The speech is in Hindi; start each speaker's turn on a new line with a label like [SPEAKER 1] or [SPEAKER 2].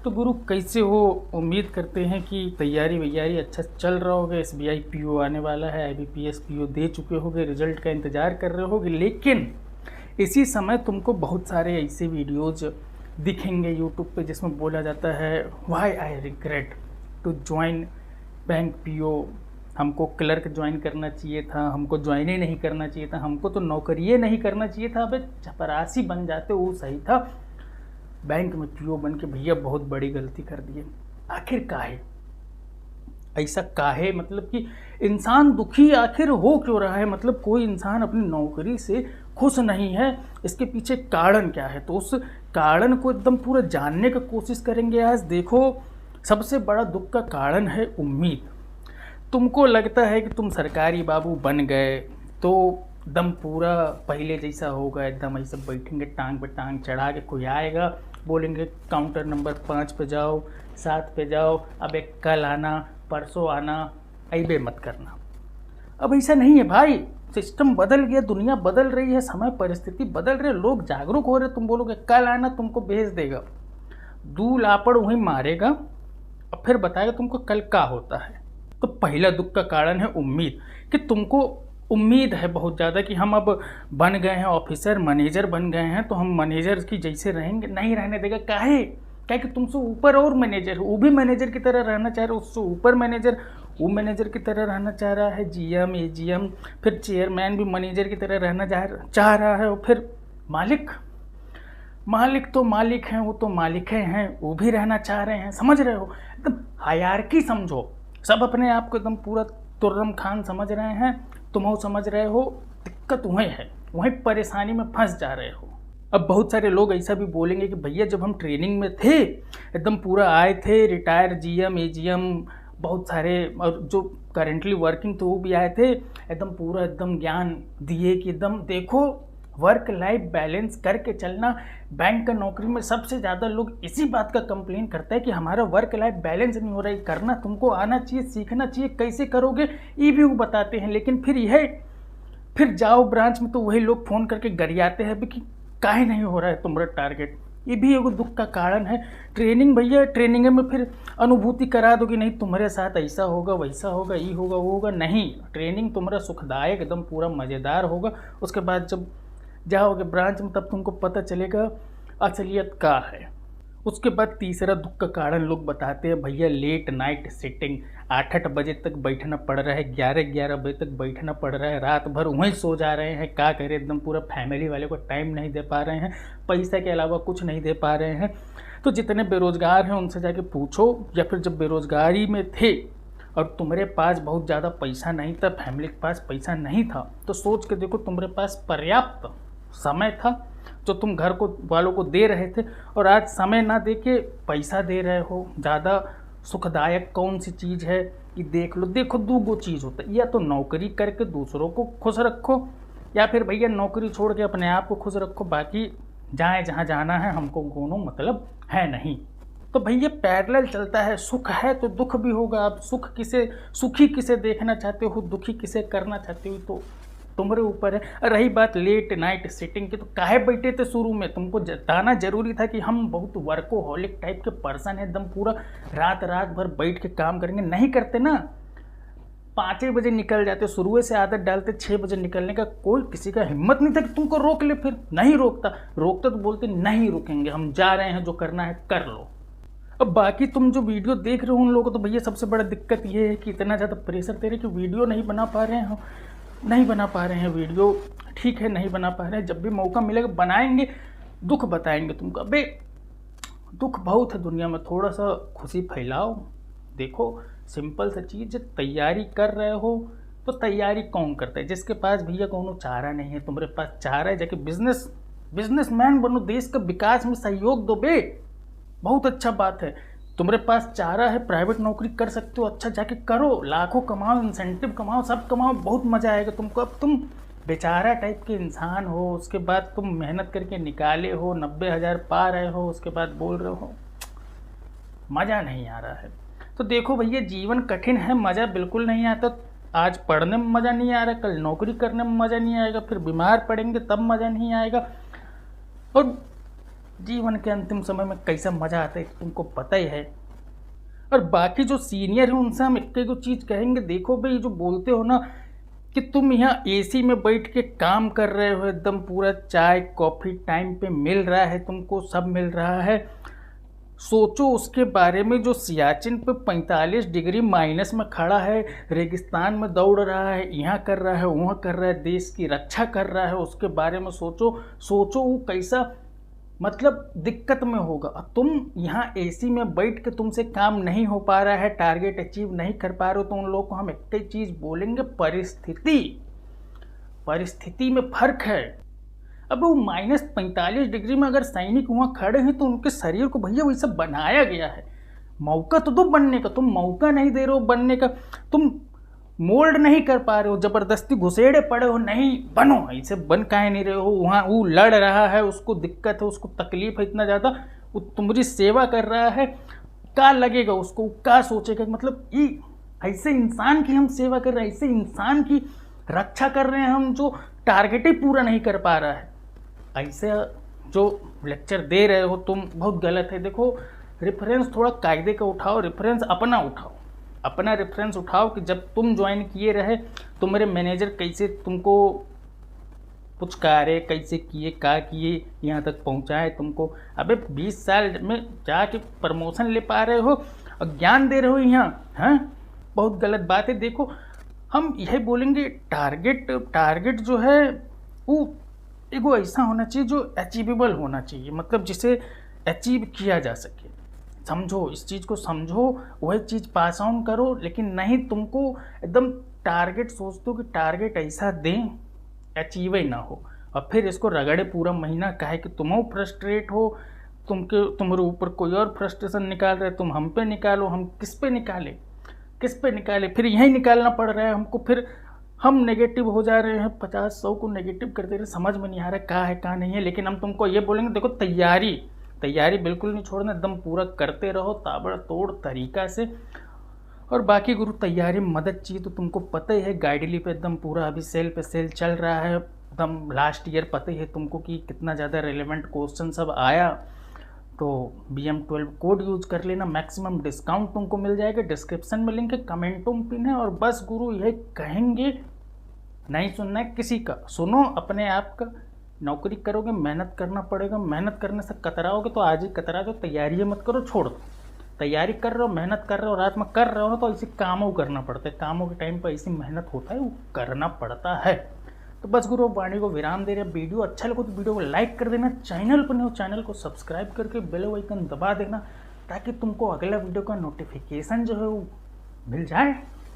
[SPEAKER 1] तो गुरु कैसे हो? उम्मीद करते हैं कि तैयारी वैयारी अच्छा चल रहा होगा। एसबीआई पीओ आने वाला है, आईबीपीएस पीओ दे चुके होगे, रिजल्ट का इंतज़ार कर रहे होगे। लेकिन इसी समय तुमको बहुत सारे ऐसे वीडियोज़ दिखेंगे यूट्यूब पे जिसमें बोला जाता है why I regret to join bank PO. हमको क्लर्क ज्वाइन करना चाहिए था, हमको ज्वाइन ही नहीं करना चाहिए था, हमको तो नौकरी नहीं करना चाहिए था। अबे चपरासी बन जाते वो सही था, बैंक में पीओ बन के भैया बहुत बड़ी गलती कर दी है। आखिर काहे ऐसा काहे? मतलब कि इंसान दुखी आखिर हो क्यों रहा है? मतलब कोई इंसान अपनी नौकरी से खुश नहीं है, इसके पीछे कारण क्या है? तो उस कारण को एकदम पूरा जानने का कोशिश करेंगे आज। देखो, सबसे बड़ा दुख का कारण है उम्मीद। तुमको लगता है कि तुम सरकारी बाबू बन गए तो एकदम पूरा पहले जैसा होगा, एकदम ऐसे बैठेंगे टांग पे टांग चढ़ा के। कोई आएगा, बोलेंगे काउंटर नंबर 5 पे जाओ, 7 पे जाओ, अब एक कल आना, परसों आना, ऐबे मत करना। अब ऐसा नहीं है भाई, सिस्टम बदल गया, दुनिया बदल रही है, समय परिस्थिति बदल रही है, लोग जागरूक हो रहे। तुम बोलोगे कल आना, तुमको भेज देगा, दू लापड़ वहीं मारेगा और फिर बताएगा तुमको कल का होता है। तो पहला दुख का कारण है उम्मीद, कि तुमको उम्मीद है बहुत ज़्यादा कि हम अब बन गए हैं ऑफिसर, मैनेजर बन गए हैं तो हम मैनेजर की जैसे रहेंगे। नहीं रहने देगा। काहे? क्या कि तुमसे ऊपर और मैनेजर है, वो भी मैनेजर की तरह रहना चाह रहा है, उससे ऊपर मैनेजर वो मैनेजर की तरह रहना चाह रहा है, जीएम एजीएम, फिर चेयरमैन भी मैनेजर की तरह रहना चाह रहा है, और फिर मालिक तो मालिक हैं, वो तो मालिक हैं, वो भी रहना चाह रहे हैं। समझ रहे हो? एकदम हायरार्की समझो। सब अपने आप को एकदम पूरा तुर्रम खान समझ रहे हैं, तुम समझ रहे हो। दिक्कत वहीं है, वहीं परेशानी में फंस जा रहे हो। अब बहुत सारे लोग ऐसा भी बोलेंगे कि भैया जब हम ट्रेनिंग में थे एकदम पूरा आए थे, रिटायर जीएम एजीएम बहुत सारे, और जो करेंटली वर्किंग थे वो भी आए थे, एकदम पूरा एकदम ज्ञान दिए कि एकदम देखो वर्क लाइफ बैलेंस करके चलना। बैंक का नौकरी में सबसे ज़्यादा लोग इसी बात का कंप्लेन करते हैं कि हमारा वर्क लाइफ बैलेंस नहीं हो रहा है। करना तुमको आना चाहिए, सीखना चाहिए, कैसे करोगे ये भी वो बताते हैं। लेकिन फिर जाओ ब्रांच में तो वही लोग फ़ोन करके गरियाते हैं कि काहे नहीं हो रहा है तुम्हारा टारगेट। ये भी एक दुख का कारण है। ट्रेनिंग भैया, ट्रेनिंग में फिर अनुभूति करा दो कि नहीं तुम्हारे साथ ऐसा होगा, वैसा होगा, ये होगा, वो होगा। नहीं, ट्रेनिंग तुम्हारा सुखदायक एकदम पूरा मज़ेदार होगा। उसके बाद जब जाओगे ब्रांच में तब तुमको पता चलेगा असलियत का है। उसके बाद तीसरा दुख का कारण लोग बताते हैं भैया लेट नाइट सिटिंग। 8-8 बजे तक बैठना पड़ रहा है, 11-11 बजे तक बैठना पड़ रहा है, रात भर वहीं सो जा रहे हैं। क्या करें, एकदम पूरा फैमिली वाले को टाइम नहीं दे पा रहे हैं, पैसा के अलावा कुछ नहीं दे पा रहे हैं। तो जितने बेरोज़गार हैं उनसे जाके पूछो, या फिर जब बेरोज़गारी में थे और तुम्हारे पास बहुत ज़्यादा पैसा नहीं था, फैमिली के पास पैसा नहीं था, तो सोच के देखो तुम्हारे पास पर्याप्त समय था जो तुम घर को वालों को दे रहे थे, और आज समय ना दे के पैसा दे रहे हो। ज़्यादा सुखदायक कौन सी चीज़ है कि देख लो। देखो, दो गो चीज़ होता है, या तो नौकरी करके दूसरों को खुश रखो, या फिर भैया नौकरी छोड़ के अपने आप को खुश रखो। बाकी जाए जहाँ जाना है, हमको कोनो मतलब है नहीं। तो भैया पैरेलल चलता है, सुख है तो दुख भी होगा। आप सुखी किसे देखना चाहते हो, दुखी किसे करना चाहते हो, तो तुम्हारे ऊपर है। रही बात लेट नाइट सिटिंग की, तो काहे बैठे थे शुरू में? तुमको बताना जरूरी था कि हम बहुत वर्कोहॉलिक टाइप के पर्सन है, एकदम पूरा रात भर बैठ के काम करेंगे। नहीं करते ना, 5 बजे निकल जाते, शुरू से आदत डालते 6 बजे निकलने का। कोई किसी का हिम्मत नहीं था कि तुमको रोक ले। फिर नहीं रोकता तो बोलते नहीं रुकेंगे, हम जा रहे हैं, जो करना है कर लो। अब बाकी तुम जो वीडियो देख रहे हो उन लोगों को तो भैया सबसे बड़ा दिक्कत ये है कि इतना ज़्यादा प्रेशर दे रहे कि वीडियो नहीं बना पा रहे हैं वीडियो। ठीक है, नहीं बना पा रहे हैं, जब भी मौका मिलेगा बनाएंगे, दुख बताएंगे तुमको। अबे दुख बहुत है दुनिया में, थोड़ा सा खुशी फैलाओ। देखो सिंपल सा चीज़, तैयारी कर रहे हो तो तैयारी कौन करता है? जिसके पास भैया कोनो चारा नहीं है, तुम्हारे पास चारा है, जाके बिजनेसमैन बनो, देश का विकास में सहयोग दो बे। बहुत अच्छा बात है, तुम्हारे पास चारा है, प्राइवेट नौकरी कर सकते हो, अच्छा जाके करो, लाखों कमाओ, इंसेंटिव कमाओ, सब कमाओ, बहुत मज़ा आएगा तुमको। अब तुम बेचारा टाइप के इंसान हो, उसके बाद तुम मेहनत करके निकाले हो, 90,000 पा रहे हो, उसके बाद बोल रहे हो मज़ा नहीं आ रहा है। तो देखो भैया, जीवन कठिन है, मज़ा बिल्कुल नहीं आता। आज पढ़ने में मज़ा नहीं आ रहा, कल नौकरी करने में मज़ा नहीं आएगा, फिर बीमार पड़ेंगे तब मज़ा नहीं आएगा। और जीवन के अंतिम समय में कैसा मज़ा आता है तुमको पता ही है। और बाकी जो सीनियर है उनसे हम एक एक चीज़ कहेंगे, देखो भाई जो बोलते हो ना कि तुम यहाँ एसी में बैठ के काम कर रहे हो, एकदम पूरा चाय कॉफ़ी टाइम पे मिल रहा है, तुमको सब मिल रहा है, सोचो उसके बारे में जो सियाचिन पे 45 डिग्री माइनस में खड़ा है, रेगिस्तान में दौड़ रहा है, यहाँ कर रहा है वहाँ कर रहा है, देश की रक्षा कर रहा है, उसके बारे में सोचो। सोचो वो कैसा मतलब दिक्कत में होगा। तुम यहाँ एसी में बैठ के तुमसे काम नहीं हो पा रहा है, टारगेट अचीव नहीं कर पा रहे हो, तो उन लोगों को हम एक ही चीज़ बोलेंगे, परिस्थिति में फ़र्क है। अब वो -45 डिग्री में अगर सैनिक वहाँ खड़े हैं तो उनके शरीर को भैया वैसा बनाया गया है, मौका तो दो बनने का, तुम मौका नहीं दे रहे हो बनने का, तुम मोल्ड नहीं कर पा रहे हो, ज़बरदस्ती घुसेड़े पड़े हो, नहीं बनो, ऐसे बन काहे नहीं रहे हो। वहाँ वो लड़ रहा है, उसको दिक्कत है, उसको तकलीफ है इतना ज़्यादा, वो तुम्हारी सेवा कर रहा है, क्या लगेगा उसको, क्या सोचेगा, मतलब ये ऐसे इंसान की हम सेवा कर रहे हैं, ऐसे इंसान की रक्षा कर रहे हैं हम जो टारगेट ही पूरा नहीं कर पा रहा है। ऐसे जो लेक्चर दे रहे हो तुम बहुत गलत है। देखो रेफरेंस थोड़ा कायदे का उठाओ, रेफरेंस अपना उठाओ, अपना रेफरेंस उठाओ कि जब तुम ज्वाइन किए रहे तो मेरे मैनेजर कैसे तुमको पुचकारे, कैसे किए, क्या किए, यहाँ तक पहुँचाए तुमको। अबे 20 साल में जाके प्रमोशन ले पा रहे हो और ज्ञान दे रहे हो यहाँ, हैं, बहुत गलत बात है। देखो हम यही बोलेंगे, टारगेट जो है वो एगो ऐसा होना चाहिए जो अचीवेबल होना चाहिए, मतलब जिसे अचीव किया जा सके। समझो, इस चीज़ को समझो, वही चीज़ पास ऑन करो, लेकिन नहीं तुमको एकदम टारगेट सोचते हो कि टारगेट ऐसा दें अचीव ही ना हो, और फिर इसको रगड़े पूरा महीना, काहे कि तुम फ्रस्ट्रेट हो, तुम्हारे ऊपर कोई और फ्रस्ट्रेशन निकाल रहे, तुम हम पे निकालो, हम किस पे निकाले, फिर यही निकालना पड़ रहा है हमको, फिर हम नेगेटिव हो जा रहे हैं, 50-100 को नेगेटिव कर दे रहे, समझ में नहीं आ रहा क्या है क्या नहीं है। लेकिन हम तुमको ये बोलेंगे, देखो तैयारी बिल्कुल नहीं छोड़ना, एकदम पूरा करते रहो ताबड़तोड़ तरीका से। और बाकी गुरु तैयारी में मदद चाहिए तो तुमको पता ही है, गाइडली पे एकदम पूरा अभी सेल पे सेल चल रहा है, एकदम लास्ट ईयर पता ही है तुमको कि कितना ज़्यादा रेलेवेंट क्वेश्चन सब आया। तो BM12 कोड यूज कर लेना, मैक्सिमम डिस्काउंट तुमको मिल जाएगा, डिस्क्रिप्शन में लिंक है, कमेंटों में पिन है। और बस गुरु यही कहेंगे, नहीं सुनना है किसी का, सुनो अपने आप का। नौकरी करोगे मेहनत करना पड़ेगा, मेहनत करने से कतराओगे तो आज ही कतरा जाओ, तैयारी मत करो, छोड़ दो। तैयारी कर रहे हो, मेहनत कर रहे हो, रात में कर रहे हो ना, तो ऐसे कामों करना पड़ता है, कामों के टाइम पर ऐसी मेहनत होता है, वो करना पड़ता है। तो बस गुरु वाणी को विराम दे रहे हैं। वीडियो अच्छा लगे तो वीडियो को लाइक कर देना, चैनल पर नहीं हो चैनल को सब्सक्राइब करके बेल आइकन दबा देना, ताकि तुमको अगला वीडियो का नोटिफिकेशन जो है वो मिल जाए।